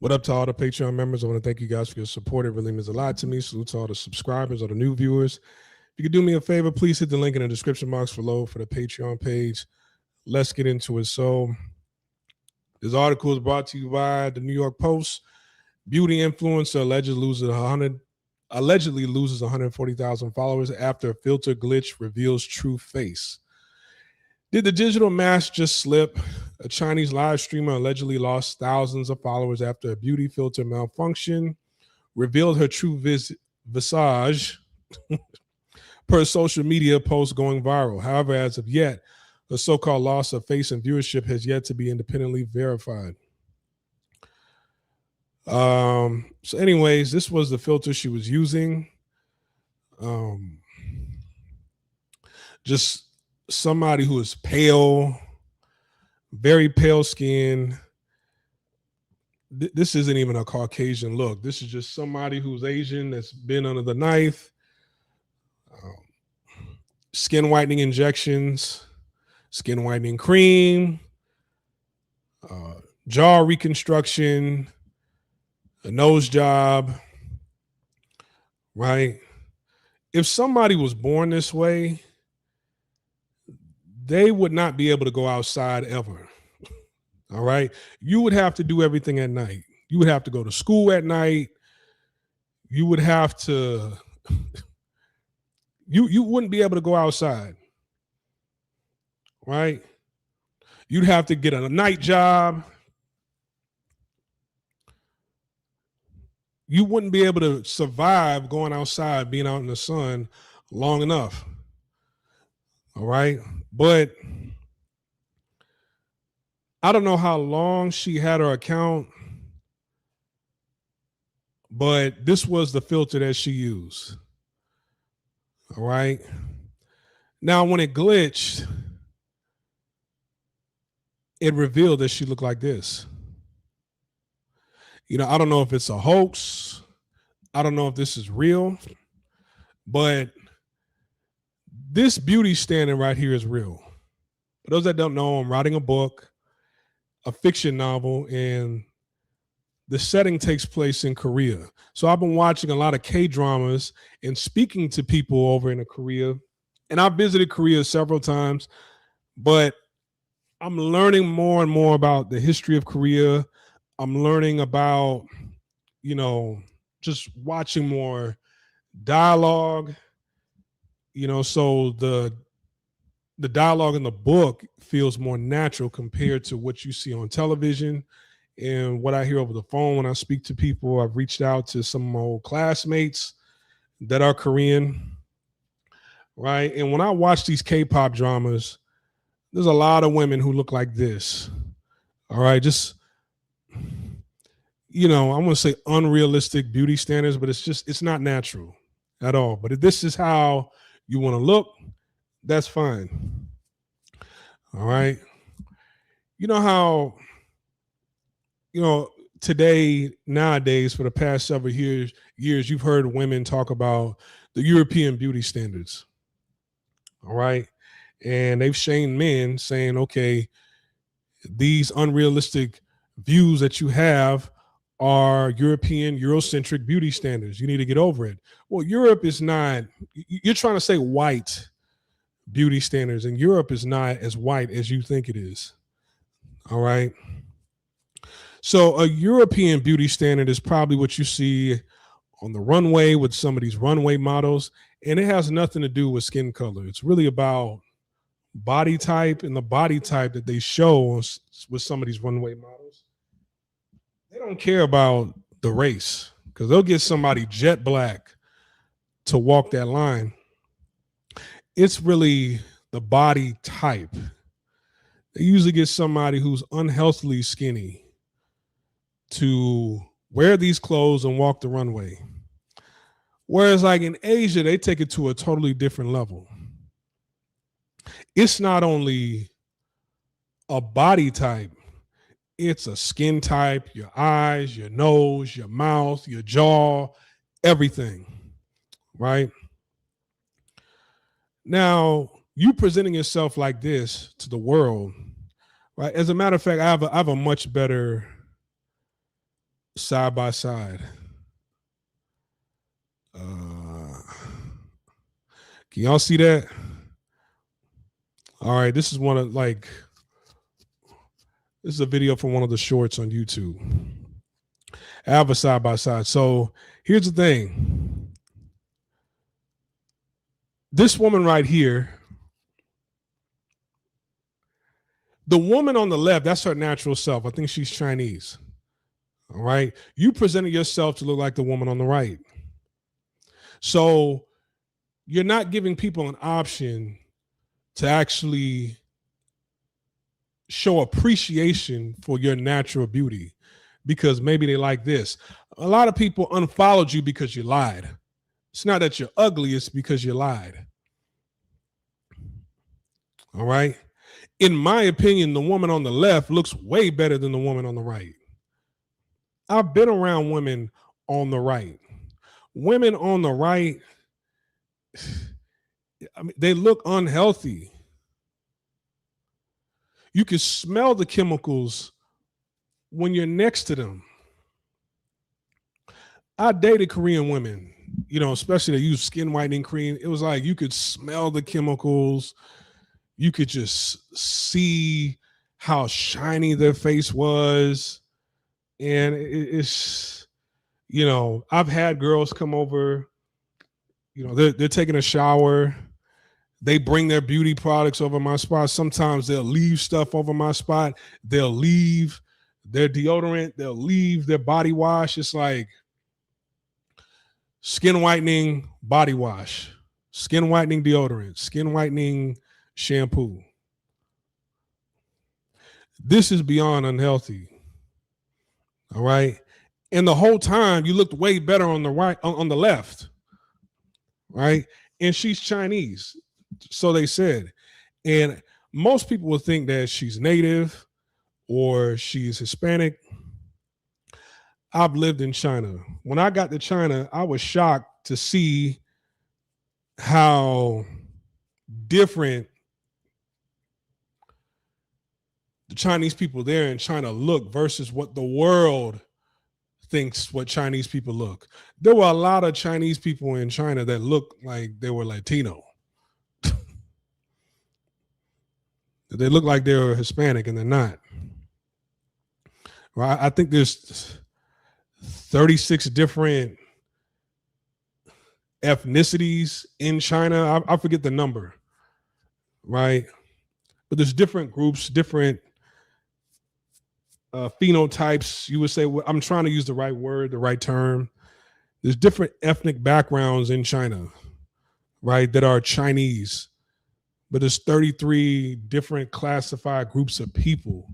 What up to all the Patreon members? I want to thank you guys for your support. It really means a lot to me. Salute to all the subscribers or the new viewers. If you could do me a favor, please hit the link in the description box below for the Patreon page. Let's get into it. So this article is brought to you by the New York Post. Beauty influencer allegedly loses 140,000 followers after a filter glitch reveals true face. Did the digital mask just slip? A Chinese live streamer allegedly lost thousands of followers after a beauty filter malfunction revealed her true visage per social media post going viral. However, as of yet, the so-called loss of face and viewership has yet to be independently verified. So anyways, this was the filter she was using. Just somebody who is pale, very pale skin. This isn't even a Caucasian look. This is just somebody who's Asian that's been under the knife. Skin whitening injections, skin whitening cream, jaw reconstruction, a nose job, right? If somebody was born this way, they would not be able to go outside ever. All right. You would have to do everything at night. You would have to go to school at night. You would have to, you wouldn't be able to go outside. Right. You'd have to get a night job. You wouldn't be able to survive going outside, being out in the sun long enough. All right. But I don't know how long she had her account, but this was the filter that she used. All right. Now, when it glitched, it revealed that she looked like this. You know, I don't know if it's a hoax. I don't know if this is real, but this beauty standard right here is real. For those that don't know, I'm writing a book, a fiction novel, and the setting takes place in Korea. So I've been watching a lot of K-dramas and speaking to people over in Korea. And I've visited Korea several times, but I'm learning more and more about the history of Korea. I'm learning about, you know, just watching more dialogue, you know, so the dialogue in the book feels more natural compared to what you see on television and what I hear over the phone when I speak to people. I've reached out to some of my old classmates that are Korean, right? And when I watch these K-pop dramas, there's a lot of women who look like this, all right? Just, you know, I'm going to say unrealistic beauty standards, but it's not natural at all. But if this is how you want to look, that's fine. All right. You know how, you know, nowadays, for the past several years, you've heard women talk about the European beauty standards. All right. And they've shamed men saying, okay, these unrealistic views that you have are European, Eurocentric beauty standards. You need to get over it. Well, Europe is not, you're trying to say white beauty standards, and Europe is not as white as you think it is. All right. So a European beauty standard is probably what you see on the runway with some of these runway models, and it has nothing to do with skin color. It's really about body type, and the body type that they show with some of these runway models. They don't care about the race because they'll get somebody jet black to walk that line. It's really the body type. They usually get somebody who's unhealthily skinny to wear these clothes and walk the runway. Whereas like in Asia, they take it to a totally different level. It's not only a body type, it's a skin type, your eyes, your nose, your mouth, your jaw, everything, right? Now, you presenting yourself like this to the world, right? As a matter of fact, I have a much better side by side. Can y'all see that? All right, this is this is a video from one of the shorts on YouTube. I have a side by side. So here's the thing. This woman right here, the woman on the left, that's her natural self. I think she's Chinese. All right. You presented yourself to look like the woman on the right. So you're not giving people an option to actually show appreciation for your natural beauty because maybe they like this. A lot of people unfollowed you because you lied. It's not that you're ugly, it's because you lied. All right. In my opinion, the woman on the left looks way better than the woman on the right. I've been around women on the right. Women on the right, I mean, they look unhealthy. You can smell the chemicals when you're next to them. I dated Korean women, especially they use skin whitening cream. It was like you could smell the chemicals. You could just see how shiny their face was. And it's, I've had girls come over, they're taking a shower. They bring their beauty products over my spot. Sometimes they'll leave stuff over my spot. They'll leave their deodorant. They'll leave their body wash. It's like skin whitening body wash, skin whitening deodorant, skin whitening shampoo. This is beyond unhealthy. All right. And the whole time you looked way better on the right, on the left. Right. And she's Chinese. So they said. And most people will think that she's native or she's Hispanic. I've lived in China. When I got to China, I was shocked to see how different the Chinese people there in China look versus what the world thinks what Chinese people look. There were a lot of Chinese people in China that looked like they were Latino. They look like they were Hispanic and they're not. Right? I think there's 36 different ethnicities in China. I forget the number, right? But there's different groups, different phenotypes. You would say, well, I'm trying to use the right word, the right term. There's different ethnic backgrounds in China, right, that are Chinese. But there's 33 different classified groups of people,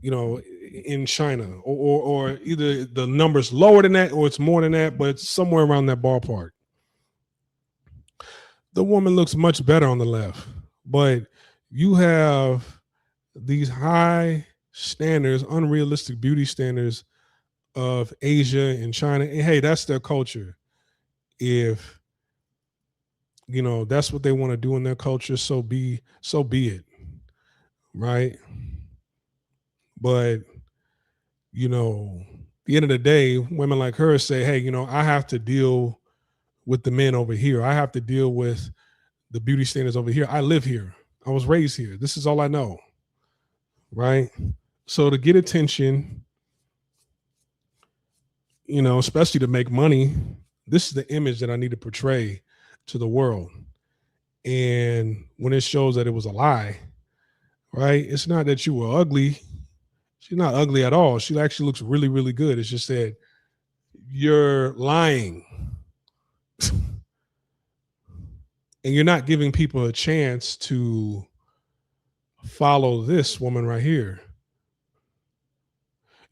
in China, or either the number's lower than that or it's more than that, but it's somewhere around that ballpark. The woman looks much better on the left, but you have these high standards, unrealistic beauty standards of Asia and China. And hey, that's their culture. If that's what they want to do in their culture, so be it. Right. But the end of the day, women like her say, hey, I have to deal with the men over here. I have to deal with the beauty standards over here. I live here. I was raised here. This is all I know. Right. So to get attention, especially to make money, this is the image that I need to portray to the world. And when it shows that it was a lie, right? It's not that you were ugly. She's not ugly at all. She actually looks really, really good. It's just that you're lying. And you're not giving people a chance to follow this woman right here.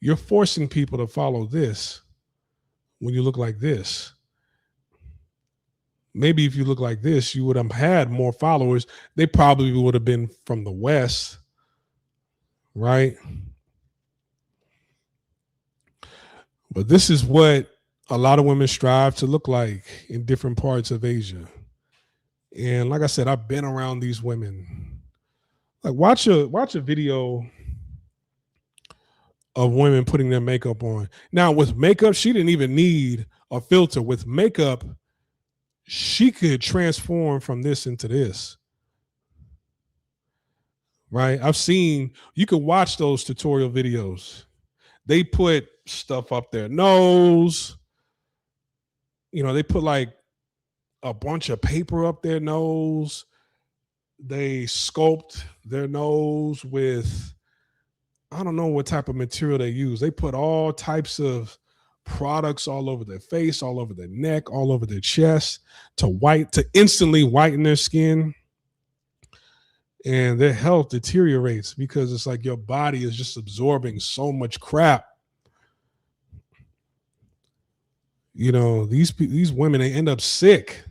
You're forcing people to follow this when you look like this. Maybe if you look like this, you would have had more followers. They probably would have been from the West, right? But this is what a lot of women strive to look like in different parts of Asia. And like I said, I've been around these women. Like watch a video of women putting their makeup on. Now, with makeup, she didn't even need a filter. With makeup, she could transform from this into this. Right? I've seen, you can watch those tutorial videos. They put stuff up their nose. They put like a bunch of paper up their nose. They sculpt their nose with, I don't know what type of material they use. They put all types of products all over their face, all over their neck, all over their chest to instantly whiten their skin. And their health deteriorates because it's like your body is just absorbing so much crap. These women, they end up sick,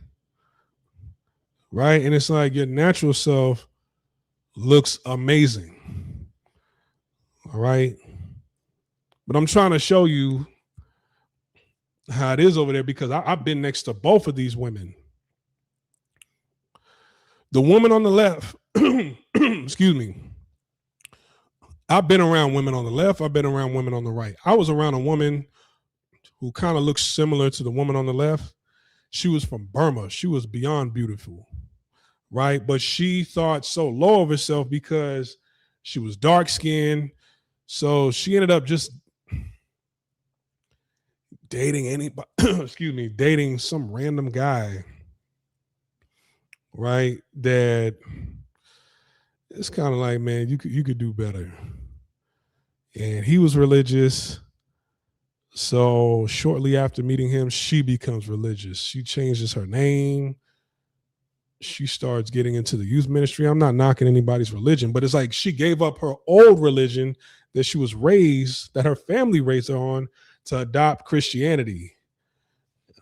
right? And it's like your natural self looks amazing, all right? But I'm trying to show you how it is over there because I've been next to both of these women. The woman on the left, excuse me, I've been around women on the left. I've been around women on the right. I was around a woman who kind of looks similar to the woman on the left. She was from Burma. She was beyond beautiful, right? But she thought so low of herself because she was dark skinned. So she ended up just dating anybody, dating some random guy, right? That it's kind of like, man, you could do better. And he was religious. So shortly after meeting him, she becomes religious. She changes her name. She starts getting into the youth ministry. I'm not knocking anybody's religion, but it's like she gave up her old religion that she was raised, that her family raised her on, to adopt Christianity.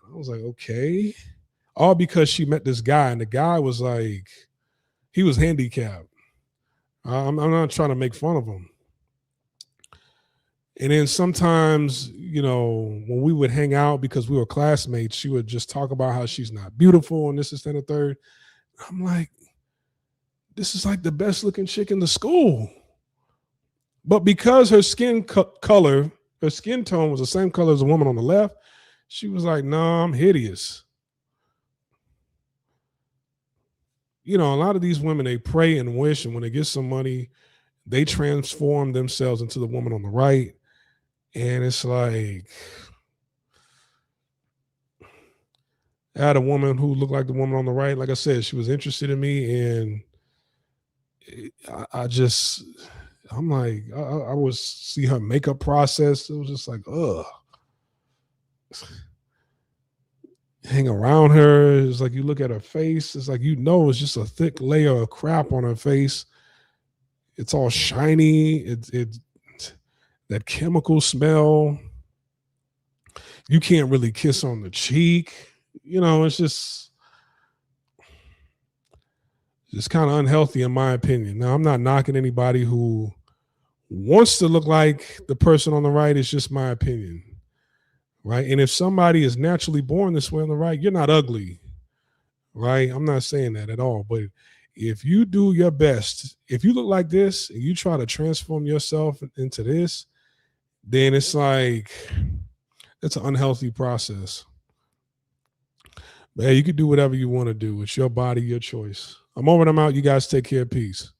I was like, okay. All because she met this guy, and the guy was like, he was handicapped. I'm not trying to make fun of him. And then sometimes, when we would hang out because we were classmates, she would just talk about how she's not beautiful and this, that, and the third. I'm like, this is like the best looking chick in the school. But because her skin color, her skin tone was the same color as the woman on the left, she was like, no, I'm hideous. A lot of these women, they pray and wish, and when they get some money, they transform themselves into the woman on the right. And it's like, I had a woman who looked like the woman on the right. Like I said, she was interested in me, and I'm like, I would see her makeup process. It was just like, ugh. Hang around her. It's like you look at her face. It's like, it's just a thick layer of crap on her face. It's all shiny. It's that chemical smell. You can't really kiss on the cheek. It's just kind of unhealthy in my opinion. Now, I'm not knocking anybody who wants to look like the person on the right. It's just my opinion, right? And if somebody is naturally born this way on the right, you're not ugly, right? I'm not saying that at all. But if you do your best, if you look like this and you try to transform yourself into this, then it's like, it's an unhealthy process. But hey, you can do whatever you want to do. It's your body, your choice. I'm over and I'm out. You guys take care. Peace.